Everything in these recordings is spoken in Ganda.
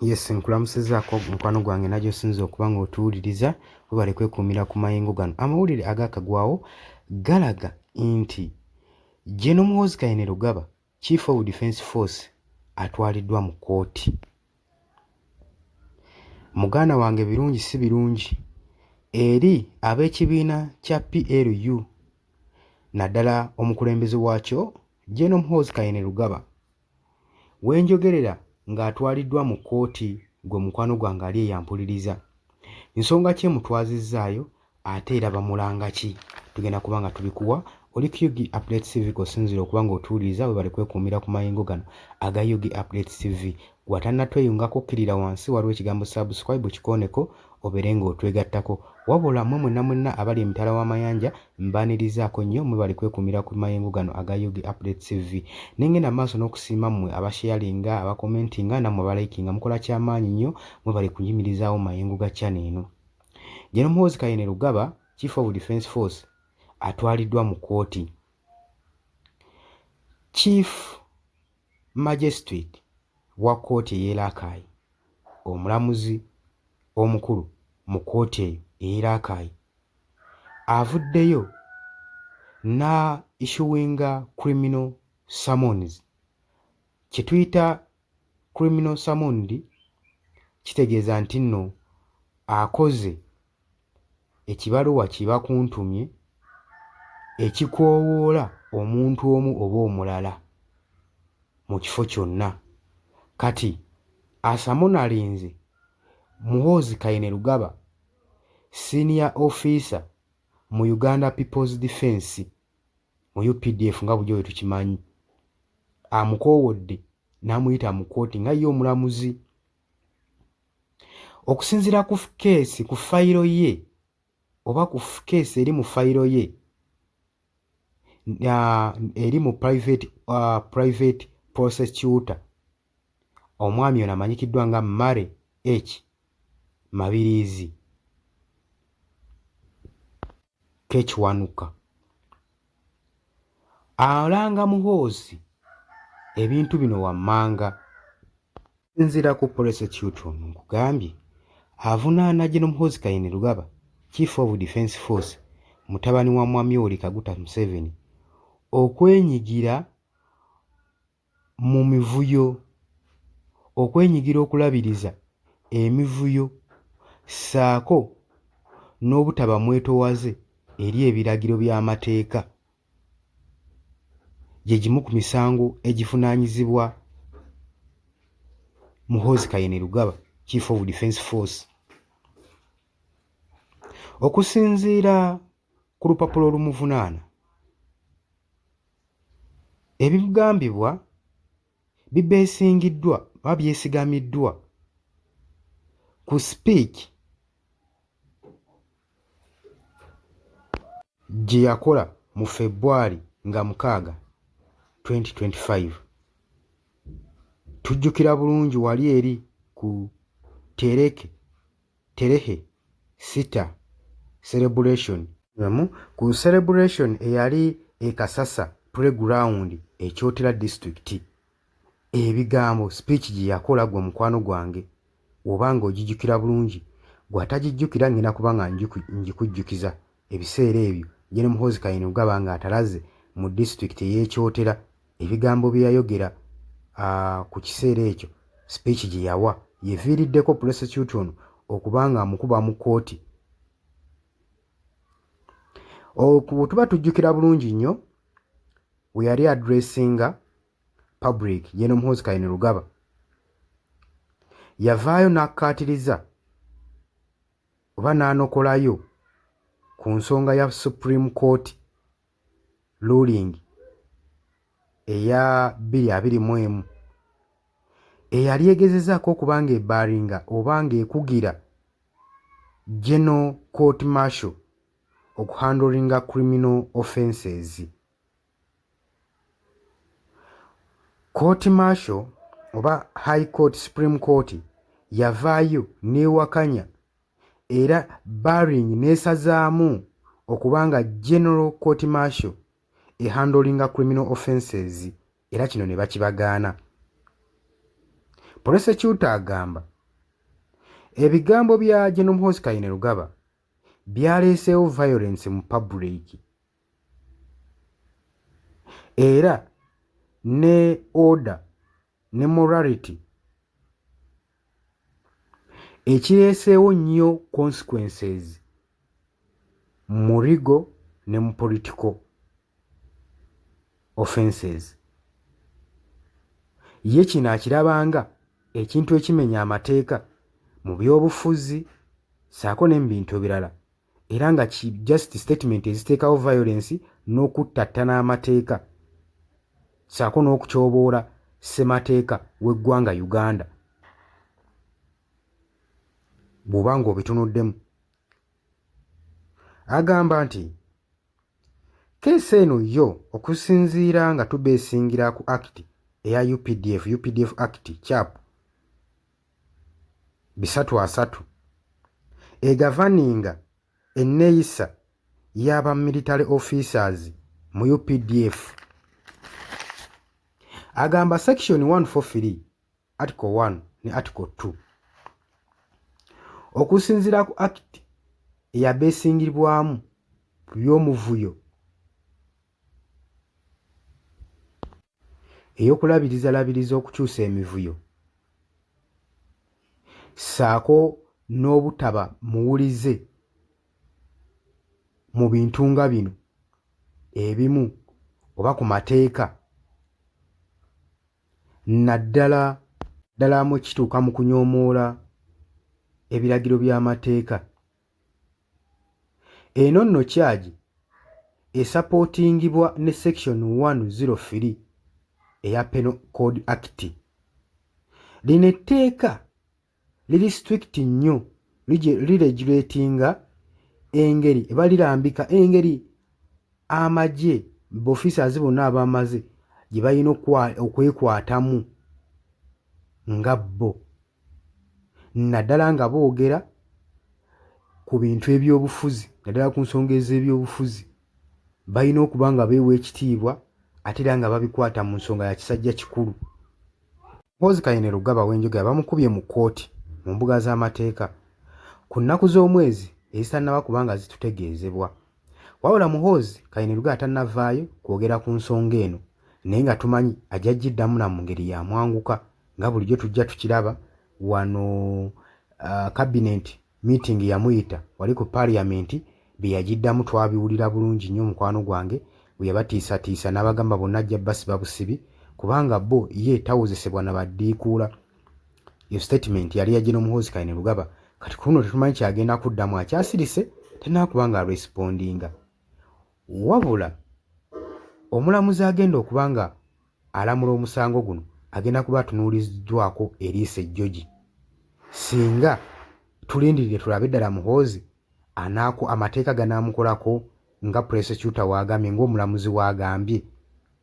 Yes, nkulamusizaako mukwano gwange najjo sinza okuba ng'otuwuliriza webale kwekuumira ku mayengo gano. Amawulire agaakagwawo galaga nti General Muhoozi Kainerugaba, Chief of Defence Force, atwaliddwa mu kkooti. Muganda wange birungi si birungi eri ab'ekibiina kya PLU, naddala omukulembeze waakyo General Muhoozi Kainerugaba. Wenjogerera ng'atwaliddwa mu kkooti, gwe mukwano gwange ali eyampuliriza. Nsonga ki emutwazizzaayo ate era bamulanga ki? Tugenda kuba nga tubikuwa. Oli ku Yugi Updates TV kosinzira okuba ng'otuwuliriza webale kwekuumira ku mayengo gano aga Yugi Updates TV. Gwatannatweyungako okkirira wansi waliwo ekigambo subscribe kikooneko obeere ng'otwegattako. Wabula mmwe mwenna abali emitala w'amayanja mbaanirizaako nnyo mwebale kwekuumira ku mayengo gano aga Yugi Updates TV. Nengenda maaso n'okusiima mmwe abasharinga, abakomentinga nammwe abalayikinga, mukola kyamaanyi nnyo mwebale kunyimirizaawo mayengo ga channel eno. General Muhoozi Kainerugaba, Chief of Defence Force, atwaliddwa mu kkooti. Chief Magistrate wa kkooti ey'e Rakai, omulamuzi omukulu mu kkooti eyo ey'e Rakai, avuddeyo issuing criminal summons. Kye tuyita criminal summons kitegeeza nti nno akoze ekibaluwa kiba kuntumye ekikoowoola omuntu omu oba omulala mu kifo kyonna. Kati asamonalinze Muhoozi Kainerugaba, senior officer mu Uganda People's Defence mu UPDF nga bujjo bwe tukimanyi, amukoowodde n'amuyita mu kkooti nga ye omulamuzi. Okusinziira ku keesi ku fayiro ye oba ku keesi eri mu fayiro ye eri mu private prosecutor, omwami ono amanyikiddwa nga Male H. Mabirizi Kekiwanuka, alanga Muhoozi ebintu bino wammanga. Sinzira ku prosecutor ono nkugambye avunaana General Muhoozi Kainerugaba, Chief of Defence Force, mutabani wa Mwami Kaguta Museveni, okwenyigira mu mivuyo, okwenyigira okulabiriza emivuyo ssaako n'obutaba mwetowaze eri ebiragiro by'amateeka, gye gimu ku misango egivunaanyizibwa Muhoozi Kainerugaba, Chief of Defence Force. Okusinziira ku lupapula olumuvunaana, ebigambibwa bibeesingiddwa oba byesigamiddwa ku speech gye yakola mu February nga 6, 2025. Tujjukira bulungi wali eri ku Terehe Sita celebration, ku celebration eyali e Kasasa playground ekyotera district. Ebigambo speech gye yakola gwe mukwano gwange obanga ogijjukira bulungi, gw'atagijjukira ngenda kuba nga njikujjukiza ebiseera ebyo General Muhoozi Kainerugaba nga atalaze mu district ey'Ekyotera, ebigambo bye yayogera ku kiseera ekyo, speech gye yawa yeviiriddeko prosecutor ono okuba nga amukuba mu kkooti. Tuba tujjukira bulungi nnyo we yali addressinga public, General Muhoozi Kainerugaba yavaayo n'akkaatiriza oba n'anokolayo ku nsonga ya Supreme Court ruling eya 2021 eyali egezezaako okuba ng'ebaaringa oba ng'ekugira General Court Martial okuhandlinga criminal offences. Court Martial oba High Court, Supreme Court yavaayo n'ewakanya era barring n'esazaamu okubanga General Court Martial handlinga criminal offences, era kino ne bakibagaana. Prosecutor agamba Ebigambo bya General Muhoozi Kainerugaba byaleeseewo violence mu public era ne order ne morality ekireeseewo nnyo consequences mu legal ne mu political offences. Ye kino akirabanga ekintu ekimenya amateeka mu byobufuzi ssaako ne mu bintu ebirala era nga just statement eziteekawo violence n'okuttatta n'amateeka ssaako n'okutyoboola ssemateeka w'eggwanga Uganda bw'oba ng'obitunuddemu. Agamba nti keesi eno yo okusinziira nga tubeesingira ku act eya UPDF Act CHAP 333 egavaninga enneeyisa y'aba military officers mu UPDF. Agamba section 143 article 1 ne article 2 okusinziira ku act eyabeesingirwamu ku by'omuvuyo ey'okulabiriza okukyusa emivuyo ssaako n'obutaba muwulize mu bintu nga bino ebimu oba ku mateeka naddala mu kituuka mu kunyoomoola ebiragiro by'amateeka. Eno nno kyagi esapootingibwa ne section 103 eya Penal Code Act. Lino etteeka liri strict nnyo liregulatinga engeri eba lirambika engeri amagye b'officers bonna abamaze gye balina okwekwatamu nga bo naddala nga boogera ku bintu eby'obufuzi naddala ku nsonga ez'ebyobufuzi balina okuba nga beewa ekitiibwa ate era nga babikwata mu nsonga ya kisajja kikulu. Muhoozi Kainerugaba w'enjogera bamukubye mu kkooti mu mbuga z'amateeka ku nnaku z'omwezi ezitannaba kubanga zitutegeezebwa. Wabula Muhoozi Kainerugaba tannavaayo kwogera ku nsonga eno naye nga tumanyi ajja giddamu na mu ngeri ya mwanguka nga bulijjo tujja tukiraba wano cabinet meeting yamuyita wali ku parliament bye yagiddamu twabiwulira bulungi nnyo mukwano gwange bwe yabatiisatiisa n'abagamba bonna ajja basiba busibi kubanga bo ye tawozesebwa na baddiikuula. Iyo statement yali ya General Muhoozi Kainerugaba kati kuno tetumanyi kyagenda kuddamu akyasirise tennakuba nga respondinga. Wabula omulamuzi agenda okuba nga alamula omusango guno agenda kuba atunuuliddwako Eriisa Ejjogi. Singa tulindirire tulabe ddala Muhoozi amateeka ganaamukolako nga prosecutor waagambye ng'omulamuzi waagambye,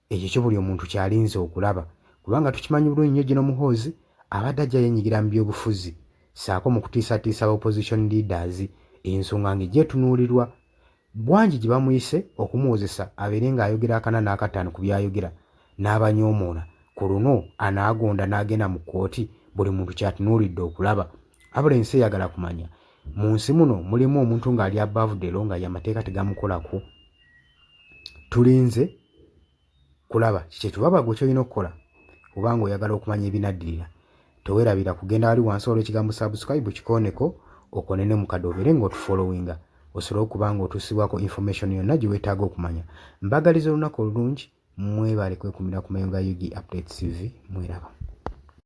ekyo kyo buli omuntu kyalinze okulaba kubanga tukimanyi bulungi nnyo General Muhoozi abadde ajja yenyigira mu byobufuzi ssaako mu kutiisatiisa ba opposition leaders ensonga ng'egyetunuulirwa bwangi gye bamuyise okumuwozesa abeere ng'ayogera akana n'akataano ku byayogera n'abanyoomoola ku luno anaagonda n'agenda mu kkooti buli muntu kyatunuulidde okulaba. Abula ensi eyagala kumanya mu nsi muno mulimu omuntu ng'ali above the law nga y'amateeka tegamukolako. Tulinze kulaba kyetuba gwe kyolina okukola kubanga oyagala okumanya ebinaddirira towerabira kugenda wali wansi olw'ekigambo subscribe kikooneko okonene mu kadoobere ng'otufollowinga osobola okuba ng'otuusibwako information yonna gye weetaaga okumanya. Mbagaliza olunaku olulungi mwebale kwekumira ku Mayunga UG Updates TV mweraba.